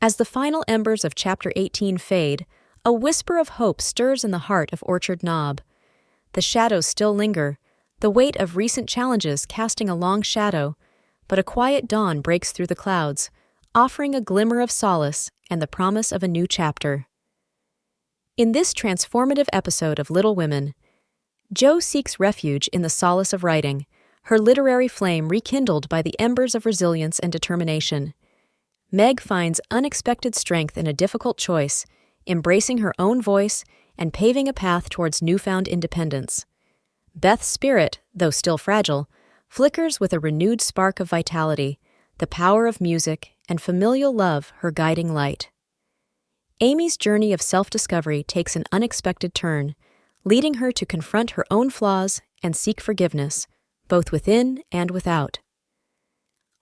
As the final embers of Chapter 18 fade, a whisper of hope stirs in the heart of Orchard Knob. The shadows still linger, the weight of recent challenges casting a long shadow, but a quiet dawn breaks through the clouds, offering a glimmer of solace and the promise of a new chapter. In this transformative episode of Little Women, Jo seeks refuge in the solace of writing, her literary flame rekindled by the embers of resilience and determination. Meg finds unexpected strength in a difficult choice, embracing her own voice and paving a path towards newfound independence. Beth's spirit, though still fragile, flickers with a renewed spark of vitality, the power of music and familial love her guiding light. Amy's journey of self-discovery takes an unexpected turn, leading her to confront her own flaws and seek forgiveness, both within and without.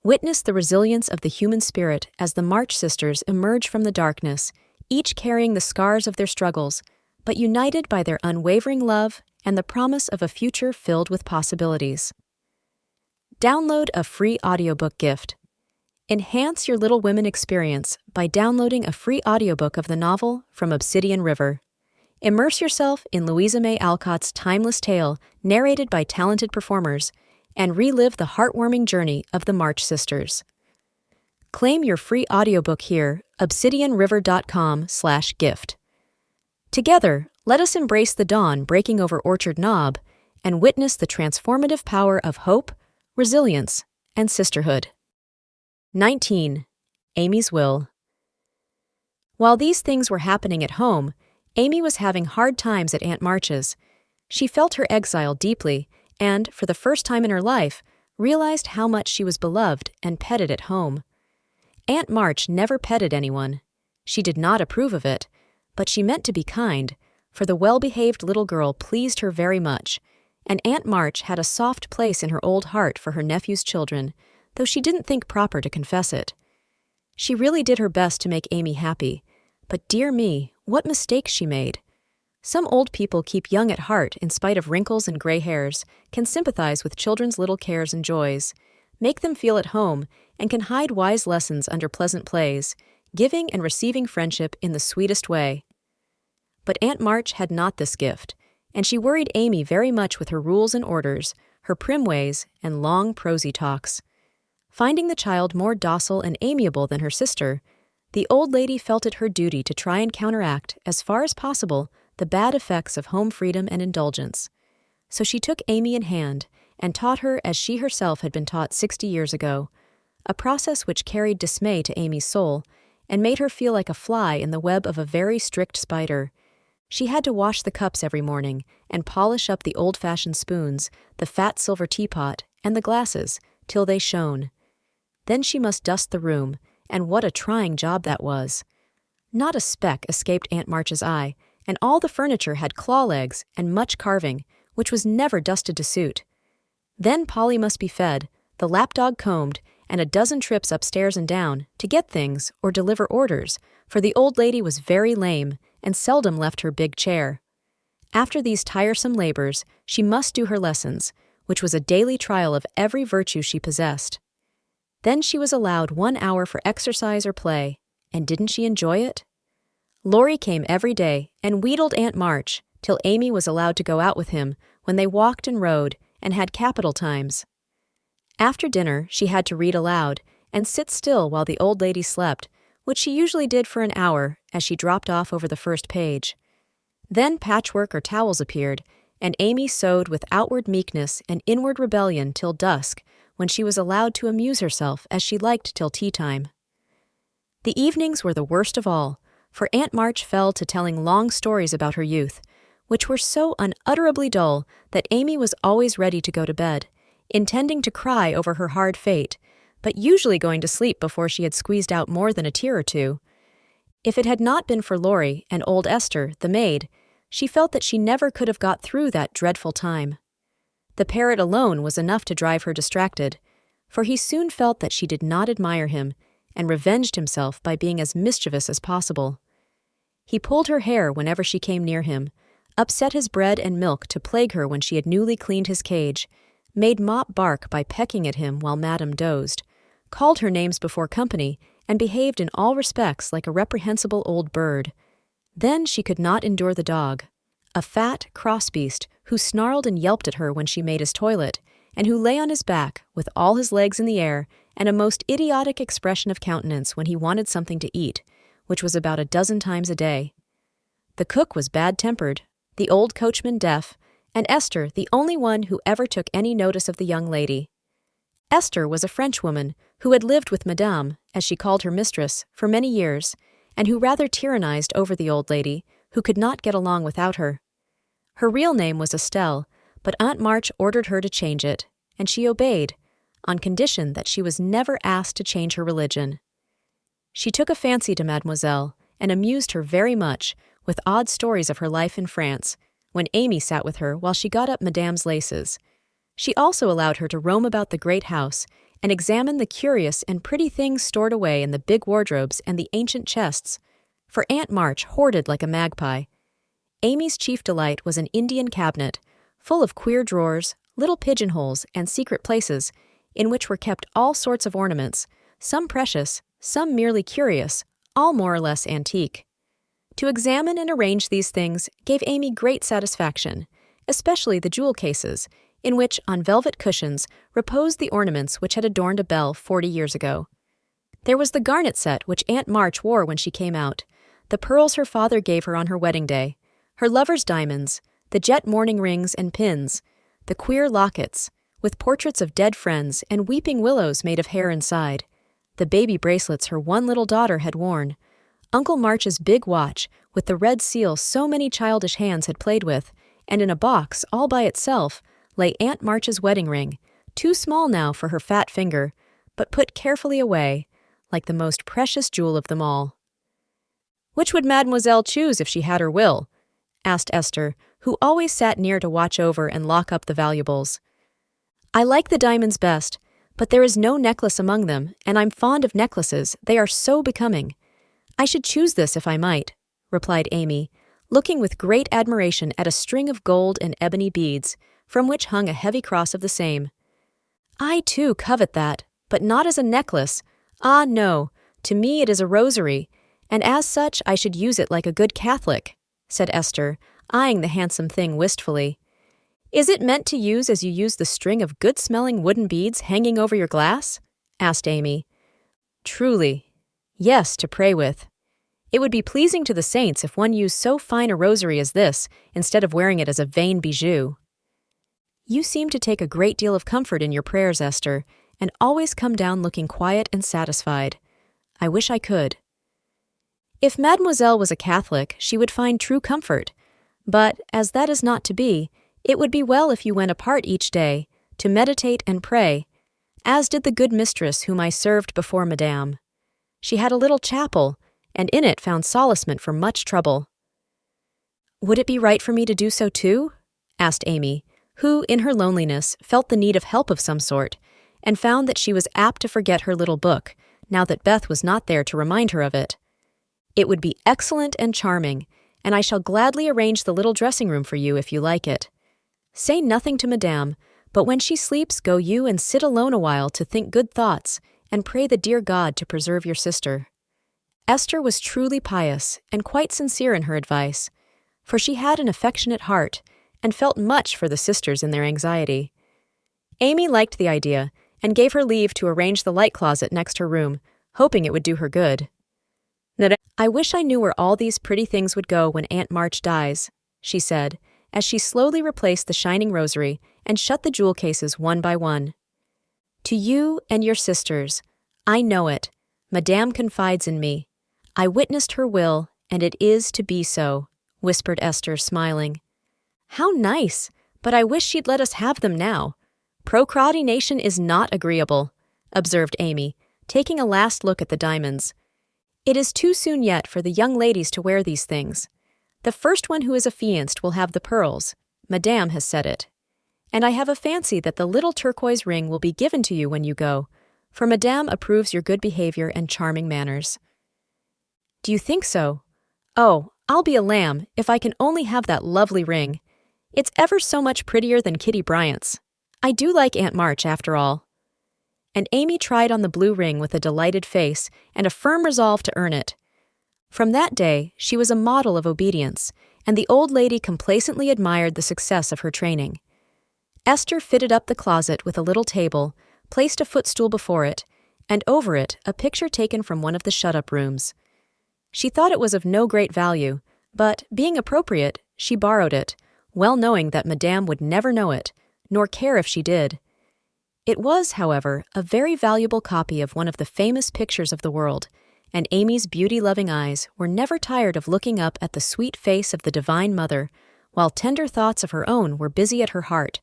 Witness the resilience of the human spirit as the March sisters emerge from the darkness, each carrying the scars of their struggles, but united by their unwavering love and the promise of a future filled with possibilities. Download a free audiobook gift. Enhance your Little Women experience by downloading a free audiobook of the novel from Obsidian River. Immerse yourself in Louisa May Alcott's timeless tale, narrated by talented performers, and relive the heartwarming journey of the March sisters. Claim your free audiobook here, obsidianriver.com/gift. Together, let us embrace the dawn breaking over Orchard Knob and witness the transformative power of hope, resilience, and sisterhood. 19. Amy's Will. While these things were happening at home, Amy was having hard times at Aunt March's. She felt her exile deeply and, for the first time in her life, realized how much she was beloved and petted at home. Aunt March never petted anyone. She did not approve of it, but she meant to be kind, for the well-behaved little girl pleased her very much, and Aunt March had a soft place in her old heart for her nephew's children, though she didn't think proper to confess it. She really did her best to make Amy happy, but dear me, what mistakes she made. Some old people keep young at heart in spite of wrinkles and gray hairs, can sympathize with children's little cares and joys, make them feel at home, and can hide wise lessons under pleasant plays, giving and receiving friendship in the sweetest way. But Aunt March had not this gift, and she worried Amy very much with her rules and orders, her prim ways, and long prosy talks. Finding the child more docile and amiable than her sister, the old lady felt it her duty to try and counteract, as far as possible, the bad effects of home freedom and indulgence. So she took Amy in hand and taught her as she herself had been taught 60 years ago, a process which carried dismay to Amy's soul and made her feel like a fly in the web of a very strict spider. She had to wash the cups every morning and polish up the old-fashioned spoons, the fat silver teapot, and the glasses, till they shone. Then she must dust the room, and what a trying job that was. Not a speck escaped Aunt March's eye, and all the furniture had claw legs and much carving, which was never dusted to suit. Then Polly must be fed, the lapdog combed, and a dozen trips upstairs and down to get things or deliver orders, for the old lady was very lame and seldom left her big chair. After these tiresome labors, she must do her lessons, which was a daily trial of every virtue she possessed. Then she was allowed 1 hour for exercise or play, and didn't she enjoy it? Laurie came every day and wheedled Aunt March till Amy was allowed to go out with him when they walked and rode and had capital times. After dinner, she had to read aloud and sit still while the old lady slept, which she usually did for an hour as she dropped off over the first page. Then patchwork or towels appeared, and Amy sewed with outward meekness and inward rebellion till dusk, when she was allowed to amuse herself as she liked till tea time. The evenings were the worst of all, for Aunt March fell to telling long stories about her youth, which were so unutterably dull that Amy was always ready to go to bed, intending to cry over her hard fate, but usually going to sleep before she had squeezed out more than a tear or two. If it had not been for Laurie and old Esther, the maid, she felt that she never could have got through that dreadful time. The parrot alone was enough to drive her distracted, for he soon felt that she did not admire him, and revenged himself by being as mischievous as possible. He pulled her hair whenever she came near him, upset his bread and milk to plague her when she had newly cleaned his cage, made Mop bark by pecking at him while Madame dozed, called her names before company, and behaved in all respects like a reprehensible old bird. Then she could not endure the dog, a fat, cross beast who snarled and yelped at her when she made his toilet, and who lay on his back with all his legs in the air and a most idiotic expression of countenance when he wanted something to eat, which was about a dozen times a day. The cook was bad-tempered, the old coachman deaf, and Esther the only one who ever took any notice of the young lady. Esther was a Frenchwoman who had lived with Madame, as she called her mistress, for many years, and who rather tyrannized over the old lady, who could not get along without her. Her real name was Estelle, but Aunt March ordered her to change it, and she obeyed, on condition that she was never asked to change her religion. She took a fancy to Mademoiselle, and amused her very much with odd stories of her life in France, when Amy sat with her while she got up Madame's laces. She also allowed her to roam about the great house and examine the curious and pretty things stored away in the big wardrobes and the ancient chests, for Aunt March hoarded like a magpie. Amy's chief delight was an Indian cabinet, full of queer drawers, little pigeonholes, and secret places, in which were kept all sorts of ornaments, some precious, some merely curious, all more or less antique. To examine and arrange these things gave Amy great satisfaction, especially the jewel cases, in which, on velvet cushions, reposed the ornaments which had adorned a belle 40 years ago. There was the garnet set which Aunt March wore when she came out, the pearls her father gave her on her wedding day, her lover's diamonds, the jet mourning rings and pins, the queer lockets, with portraits of dead friends and weeping willows made of hair inside, the baby bracelets her one little daughter had worn, Uncle March's big watch with the red seal so many childish hands had played with, and in a box all by itself lay Aunt March's wedding ring, too small now for her fat finger, but put carefully away, like the most precious jewel of them all. "Which would Mademoiselle choose if she had her will?" asked Esther, who always sat near to watch over and lock up the valuables. "I like the diamonds best, but there is no necklace among them, and I'm fond of necklaces, they are so becoming. I should choose this if I might," replied Amy, looking with great admiration at a string of gold and ebony beads, from which hung a heavy cross of the same. "I, too, covet that, but not as a necklace. Ah, no, to me it is a rosary, and as such I should use it like a good Catholic," said Esther, eyeing the handsome thing wistfully. "Is it meant to use as you use the string of good-smelling wooden beads hanging over your glass?" asked Amy. "Truly, yes, to pray with. It would be pleasing to the saints if one used so fine a rosary as this, instead of wearing it as a vain bijou." "You seem to take a great deal of comfort in your prayers, Esther, and always come down looking quiet and satisfied. I wish I could." "If Mademoiselle was a Catholic, she would find true comfort. But, as that is not to be, it would be well if you went apart each day, to meditate and pray, as did the good mistress whom I served before Madame. She had a little chapel, and in it found solacement for much trouble." "Would it be right for me to do so too?" asked Amy, who, in her loneliness, felt the need of help of some sort, and found that she was apt to forget her little book, now that Beth was not there to remind her of it. "It would be excellent and charming, and I shall gladly arrange the little dressing-room for you if you like it. Say nothing to Madame, but when she sleeps go you and sit alone a while to think good thoughts, and pray the dear God to preserve your sister." Esther was truly pious and quite sincere in her advice, for she had an affectionate heart, and felt much for the sisters in their anxiety. Amy liked the idea, and gave her leave to arrange the light closet next her room, hoping it would do her good. "I wish I knew where all these pretty things would go when Aunt March dies," she said, as she slowly replaced the shining rosary and shut the jewel cases one by one. "To you and your sisters, I know it. Madame confides in me. I witnessed her will, and it is to be so," whispered Esther, smiling. "How nice, but I wish she'd let us have them now. Procrastination is not agreeable," observed Amy, taking a last look at the diamonds. "It is too soon yet for the young ladies to wear these things. The first one who is affianced will have the pearls. Madame has said it. And I have a fancy that the little turquoise ring will be given to you when you go, for Madame approves your good behavior and charming manners." "Do you think so? Oh, I'll be a lamb if I can only have that lovely ring. It's ever so much prettier than Kitty Bryant's. I do like Aunt March, after all." and Amy tried on the blue ring with a delighted face and a firm resolve to earn it. From that day, she was a model of obedience, and the old lady complacently admired the success of her training. Esther fitted up the closet with a little table, placed a footstool before it, and over it a picture taken from one of the shut-up rooms. She thought it was of no great value, but, being appropriate, she borrowed it, well knowing that Madame would never know it, nor care if she did. It was, however, a very valuable copy of one of the famous pictures of the world, and Amy's beauty-loving eyes were never tired of looking up at the sweet face of the Divine Mother, while tender thoughts of her own were busy at her heart.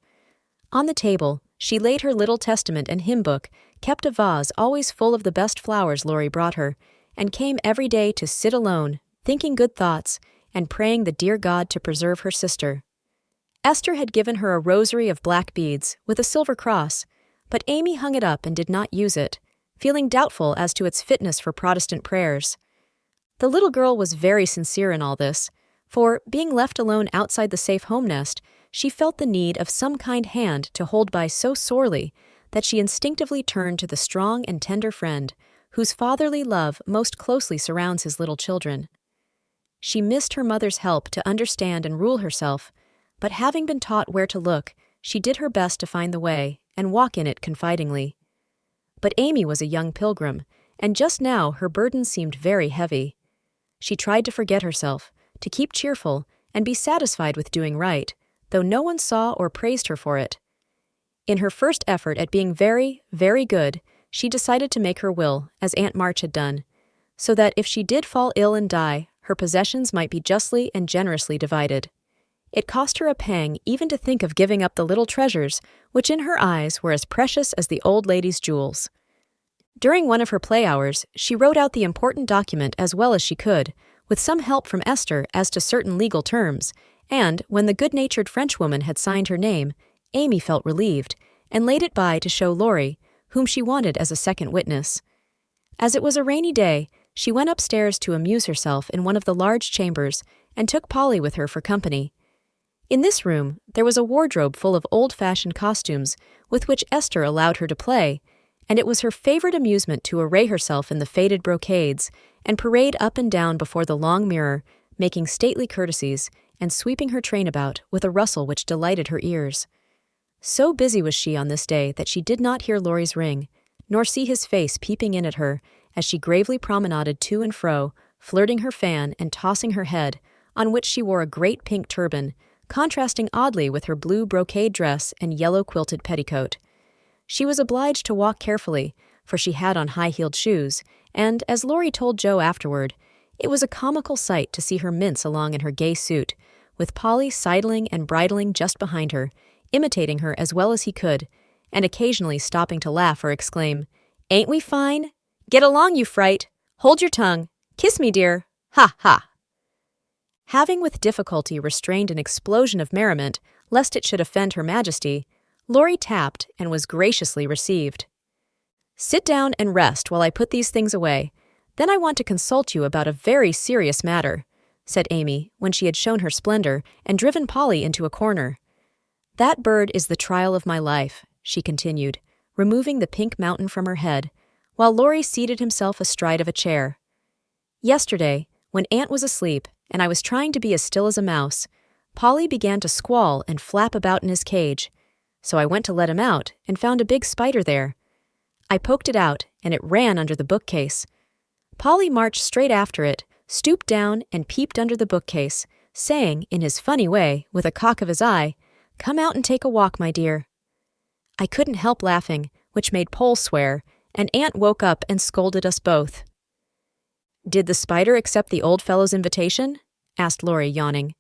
On the table, she laid her little testament and hymn book, kept a vase always full of the best flowers Laurie brought her, and came every day to sit alone, thinking good thoughts, and praying the dear God to preserve her sister. Esther had given her a rosary of black beads, with a silver cross, but Amy hung it up and did not use it, feeling doubtful as to its fitness for Protestant prayers. The little girl was very sincere in all this, for, being left alone outside the safe home nest, she felt the need of some kind hand to hold by so sorely that she instinctively turned to the strong and tender friend whose fatherly love most closely surrounds his little children. She missed her mother's help to understand and rule herself, but having been taught where to look, she did her best to find the way and walk in it confidingly. But Amy was a young pilgrim, and just now her burden seemed very heavy. She tried to forget herself, to keep cheerful, and be satisfied with doing right, though no one saw or praised her for it. In her first effort at being very, very good, she decided to make her will, as Aunt March had done, so that if she did fall ill and die, her possessions might be justly and generously divided. It cost her a pang even to think of giving up the little treasures, which in her eyes were as precious as the old lady's jewels. During one of her play hours, she wrote out the important document as well as she could, with some help from Esther as to certain legal terms, and, when the good-natured Frenchwoman had signed her name, Amy felt relieved, and laid it by to show Laurie, whom she wanted as a second witness. As it was a rainy day, she went upstairs to amuse herself in one of the large chambers, and took Polly with her for company. In this room, there was a wardrobe full of old-fashioned costumes with which Esther allowed her to play, and it was her favorite amusement to array herself in the faded brocades and parade up and down before the long mirror, making stately courtesies and sweeping her train about with a rustle which delighted her ears. So busy was she on this day that she did not hear Laurie's ring, nor see his face peeping in at her as she gravely promenaded to and fro, flirting her fan and tossing her head, on which she wore a great pink turban, contrasting oddly with her blue brocade dress and yellow quilted petticoat. She was obliged to walk carefully, for she had on high-heeled shoes, and, as Laurie told Joe afterward, it was a comical sight to see her mince along in her gay suit, with Polly sidling and bridling just behind her, imitating her as well as he could, and occasionally stopping to laugh or exclaim, "Ain't we fine? Get along, you fright! Hold your tongue! Kiss me, dear! Ha, ha!" Having with difficulty restrained an explosion of merriment, lest it should offend Her Majesty, Laurie tapped and was graciously received. "Sit down and rest while I put these things away. Then I want to consult you about a very serious matter," said Amy, when she had shown her splendor and driven Polly into a corner. "That bird is the trial of my life," she continued, removing the pink mountain from her head, while Laurie seated himself astride of a chair. "Yesterday, when Aunt was asleep, and I was trying to be as still as a mouse, Polly began to squall and flap about in his cage, so I went to let him out and found a big spider there. I poked it out, and it ran under the bookcase. Polly marched straight after it, stooped down and peeped under the bookcase, saying, in his funny way, with a cock of his eye, 'Come out and take a walk, my dear.' I couldn't help laughing, which made Pole swear, and Aunt woke up and scolded us both." "Did the spider accept the old fellow's invitation?" asked Laurie, yawning.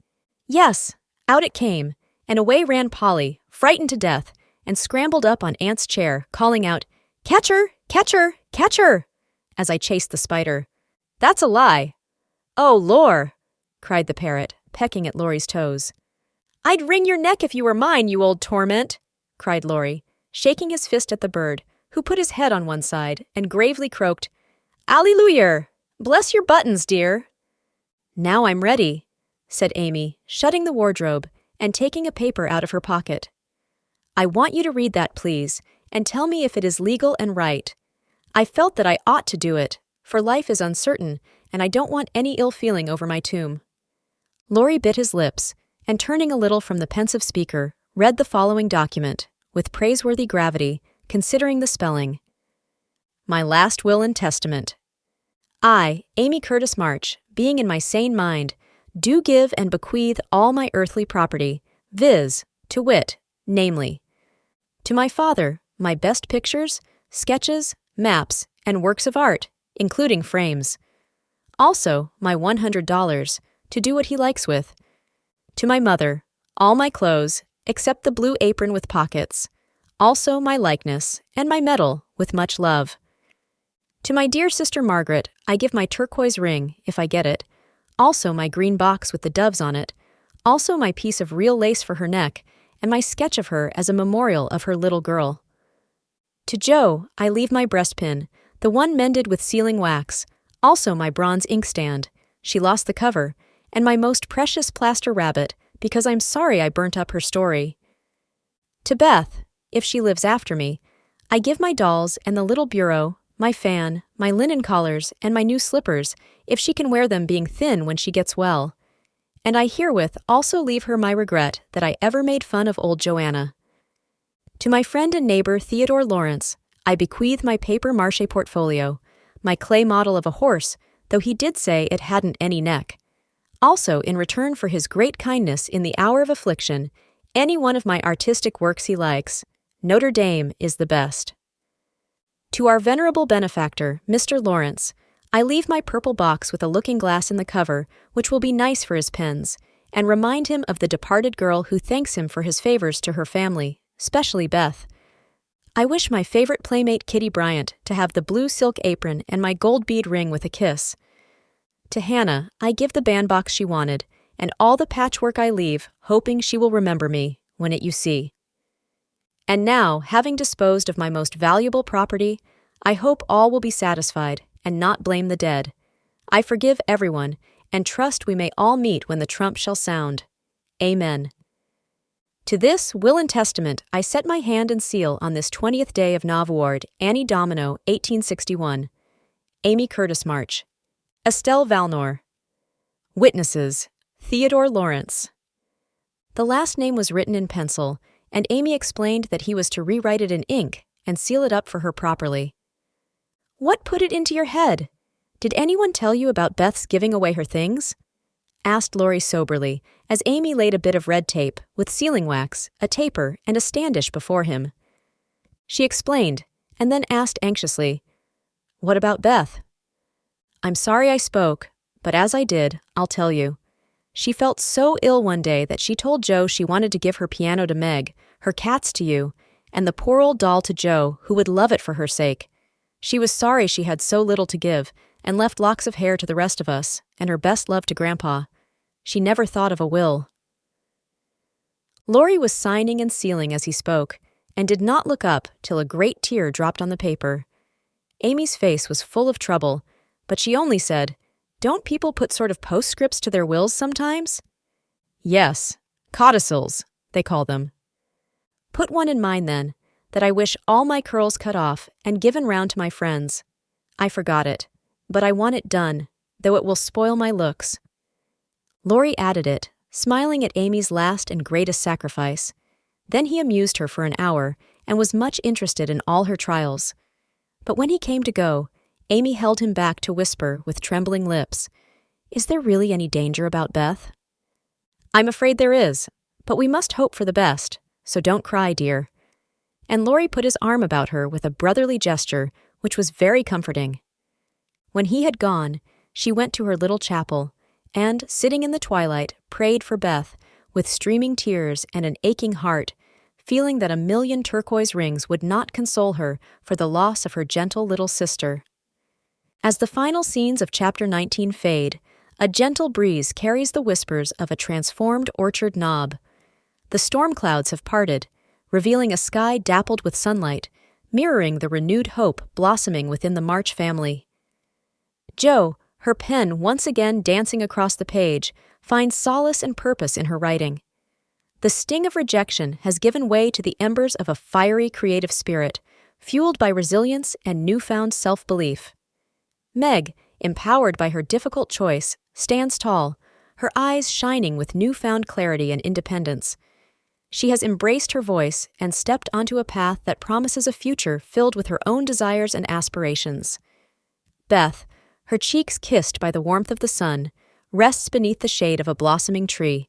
"Yes, out it came, and away ran Polly, frightened to death, and scrambled up on Aunt's chair, calling out, 'Catch her! Catch her! Catch her!' as I chased the spider. 'That's a lie!' 'Oh, lor!' cried the parrot, pecking at Laurie's toes. 'I'd wring your neck if you were mine, you old torment!' cried Laurie, shaking his fist at the bird, who put his head on one side and gravely croaked, 'Alleluia! Bless your buttons, dear!' 'Now I'm ready,' said Amy, shutting the wardrobe and taking a paper out of her pocket. 'I want you to read that, please, and tell me if it is legal and right. I felt that I ought to do it, for life is uncertain, and I don't want any ill feeling over my tomb. Lori bit his lips, and turning a little from the pensive speaker, read the following document, with praiseworthy gravity, considering the spelling. My last will and testament. I, Amy Curtis March, being in my sane mind, do give and bequeath all my earthly property, viz., to wit, namely, to my father, my best pictures, sketches, maps, and works of art, including frames. Also, my $100, to do what he likes with. To my mother, all my clothes, except the blue apron with pockets. Also my likeness, and my medal, with much love. To my dear sister Margaret, I give my turquoise ring, if I get it. Also my green box with the doves on it. Also my piece of real lace for her neck, and my sketch of her as a memorial of her little girl. To Joe, I leave my breastpin, the one mended with sealing wax, also my bronze inkstand, she lost the cover, and my most precious plaster rabbit, because I'm sorry I burnt up her story. To Beth, if she lives after me, I give my dolls and the little bureau, my fan, my linen collars, and my new slippers, if she can wear them being thin when she gets well. And I herewith also leave her my regret that I ever made fun of old Joanna. To my friend and neighbor Theodore Lawrence, I bequeath my papier-mâché portfolio, my clay model of a horse, though he did say it hadn't any neck. Also, in return for his great kindness in the hour of affliction, any one of my artistic works he likes. Notre Dame is the best. To our venerable benefactor, Mr. Lawrence, I leave my purple box with a looking-glass in the cover, which will be nice for his pens, and remind him of the departed girl who thanks him for his favors to her family, specially Beth. I wish my favorite playmate Kitty Bryant to have the blue silk apron and my gold bead ring with a kiss. To Hannah, I give the bandbox she wanted, and all the patchwork I leave, hoping she will remember me, when it you see. And now, having disposed of my most valuable property, I hope all will be satisfied, and not blame the dead. I forgive everyone, and trust we may all meet when the trump shall sound. Amen. To this will and testament I set my hand and seal on this 20th day of Novward, Annie Domino, 1861. Amy Curtis March. Estelle Valnor. Witnesses: Theodore Lawrence. The last name was written in pencil, and Amy explained that he was to rewrite it in ink and seal it up for her properly. What put it into your head? Did anyone tell you about Beth's giving away her things? Asked Lori soberly, as Amy laid a bit of red tape, with sealing wax, a taper, and a standish before him. She explained, and then asked anxiously, What about Beth? I'm sorry I spoke, but as I did, I'll tell you. She felt so ill one day that she told Joe she wanted to give her piano to Meg, her cats to you, and the poor old doll to Joe, who would love it for her sake. She was sorry she had so little to give, and left locks of hair to the rest of us, and her best love to Grandpa. She never thought of a will. Lori was signing and sealing as he spoke, and did not look up till a great tear dropped on the paper. Amy's face was full of trouble, but she only said, Don't people put sort of postscripts to their wills sometimes? Yes, codicils, they call them. Put one in mine, then, that I wish all my curls cut off and given round to my friends. I forgot it, but I want it done, though it will spoil my looks. Lori added it, smiling at Amy's last and greatest sacrifice. Then he amused her for an hour, and was much interested in all her trials. But when he came to go, Amy held him back to whisper with trembling lips, Is there really any danger about Beth? I'm afraid there is, but we must hope for the best, so don't cry, dear. And Lori put his arm about her with a brotherly gesture, which was very comforting. When he had gone, she went to her little chapel, and, sitting in the twilight, prayed for Beth, with streaming tears and an aching heart, feeling that 1,000,000 turquoise rings would not console her for the loss of her gentle little sister. As the final scenes of Chapter 19 fade, a gentle breeze carries the whispers of a transformed orchard knob. The storm clouds have parted, revealing a sky dappled with sunlight, mirroring the renewed hope blossoming within the March family. Jo, her pen once again dancing across the page, finds solace and purpose in her writing. The sting of rejection has given way to the embers of a fiery creative spirit, fueled by resilience and newfound self-belief. Meg, empowered by her difficult choice, stands tall, her eyes shining with newfound clarity and independence. She has embraced her voice and stepped onto a path that promises a future filled with her own desires and aspirations. Beth, her cheeks kissed by the warmth of the sun, rests beneath the shade of a blossoming tree.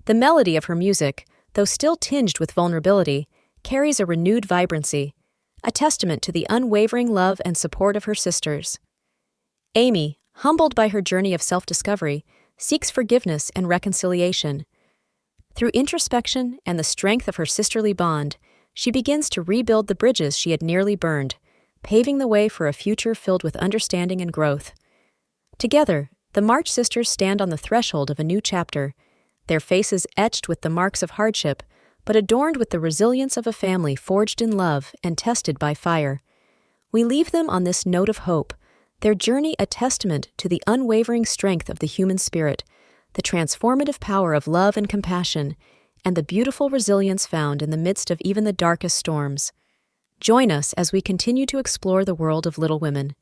The melody of her music, though still tinged with vulnerability, carries a renewed vibrancy, a testament to the unwavering love and support of her sisters. Amy, humbled by her journey of self-discovery, seeks forgiveness and reconciliation. Through introspection and the strength of her sisterly bond, she begins to rebuild the bridges she had nearly burned, paving the way for a future filled with understanding and growth. Together, the March sisters stand on the threshold of a new chapter, their faces etched with the marks of hardship, but adorned with the resilience of a family forged in love and tested by fire. We leave them on this note of hope, their journey a testament to the unwavering strength of the human spirit, the transformative power of love and compassion, and the beautiful resilience found in the midst of even the darkest storms. Join us as we continue to explore the world of Little Women.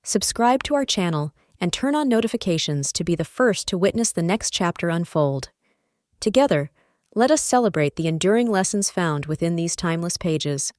Subscribe to our channel and turn on notifications to be the first to witness the next chapter unfold. Together, let us celebrate the enduring lessons found within these timeless pages.